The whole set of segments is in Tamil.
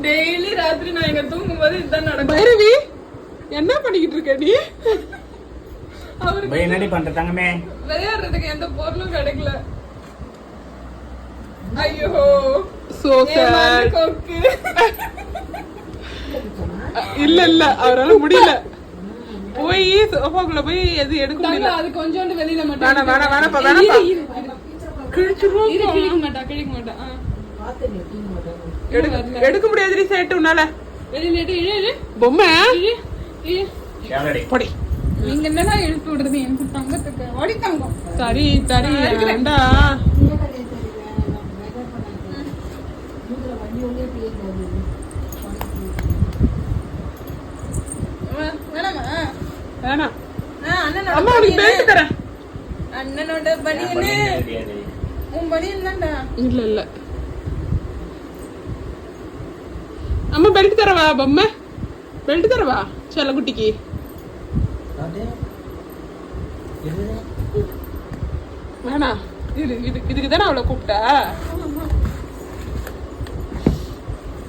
டெய்லி ராத்திரி நான் எங்க தூங்கும்போது இதுதான் நடக்கும். பைரவி என்ன பண்ணிக்கிட்டு இருக்க நீ? அவருக்கு என்னடி பண்ற தங்கமே? விளையாடுறதுக்கு எந்த பொருளும் கிடைக்கல. ஐயோ சோ சேட். கொக்கு இல்ல அவரால முடியல. போய் சோஃபாக்குள்ள போய் எது எடுக்க முடியல. அது கொஞ்சோண்டு வெளியில மட்டும் வேணாப்பா கிழிச்சிரும். கிழிக்க மாட்டா. எடுக்க முடியாதுடி சேட்டு உன்னால. வெளியில இழு பொம்மை பொடி. நீங்க என்னடா இழுத்து விடுறது எனக்கு தங்கத்துக்கு? ஓடி தங்கம். தரி வேண்டா. வேணாம். அம்மா உனக்கு பெல்ட் தரேன். அண்ணனோட பனியனே உன் பனியன் தான்டா. இல்ல அம்மா பெல்ட் தரவா? பொம்மை பெல்ட் தரவா செல்ல குட்டிக்கு? வேணா. இதுக்கு தானே அவளை கூப்பிட்டா?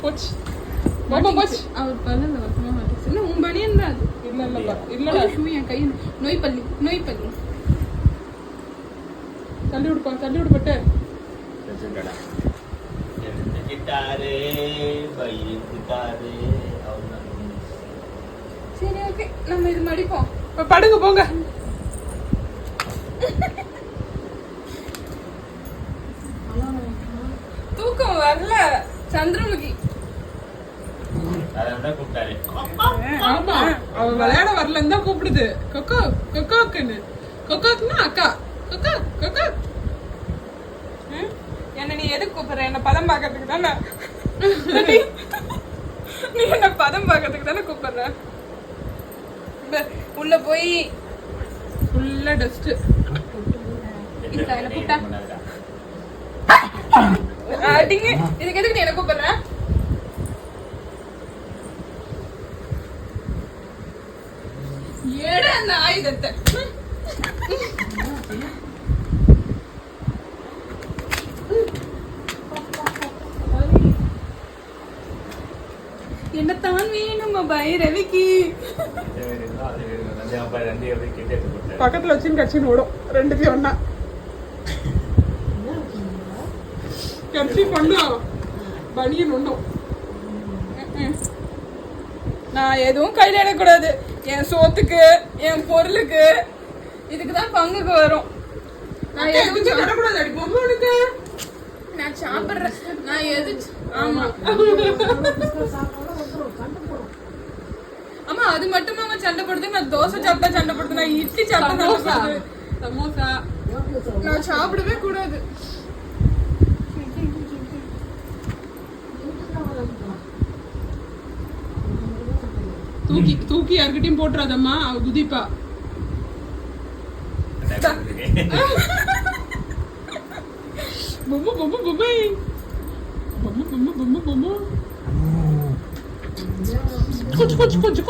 போச்சு பொம்மை போச்சு. அவர் பல்ல வசமா மாட்டேன். இல்ல உன் பனியன் தான் அது. இல்லடா என் கை நோய் பள்ளி தள்ளி விடுப்பட்டு. சரி ஓகே நம்ம இது மடிப்போம். படுங்க போங்க. தூக்கம் வரல சந்திரமுகி. ஆமா அவ விளையாட வரலன்னு தான் கூப்பிடுது. கொக்கோக்குன்னு அக்கா கொக்கோ. என்ன நீ எதுக்கு கூப்பிடுற? என்ன பதம் பார்க்கறதுக்கு தானே? நீ என்ன பதம் பார்க்கறதுக்கு தானே கூப்பிடுற? உள்ள போய் ஃபுல்லா டஸ்ட். அடிங்க. இதுக்கு எதுக்கு நீ என்ன கூப்பிடுற? ஏட அந்த ஆயுதத்தை என்னத்தான் வேணும் பைரவிக்கு? பக்கத்துல வச்சு கட்சின்னு ஓடும் ரெண்டுத்தையும் ஒண்ணா. கட்சி பண்ணும் பனியன் ஒண்ணும். நான் எதுவும் கையில எடுக்கக்கூடாது. என் சோத்துக்கு என் பொருளுக்கு இதுக்குதான் பங்குக்கு வரும். நான் எதுவும் சொல்லக்கூடாது. அடி பொம்மை உனக்கு நான் சாப்பிடுறேன். நான் எது ஆமா ஆமா அது மட்டும் அவன் சண்டை போடுது. நான் தோசை சாப்பிட்டா சண்டை போடுது. நான் இட்லி சாப்பிட்டா சமோசா நான் சாப்பிடவே கூடாது. தூக்கி யார்கிட்டயும் போட்டுறாதம்மா, அவ குதிப்பா. பொம்மை பொம்மை பொம்மை பொம்மை பொம்மை பொம்மை பொம்மை கொஞ்சம் கொஞ்சம் கொஞ்சம்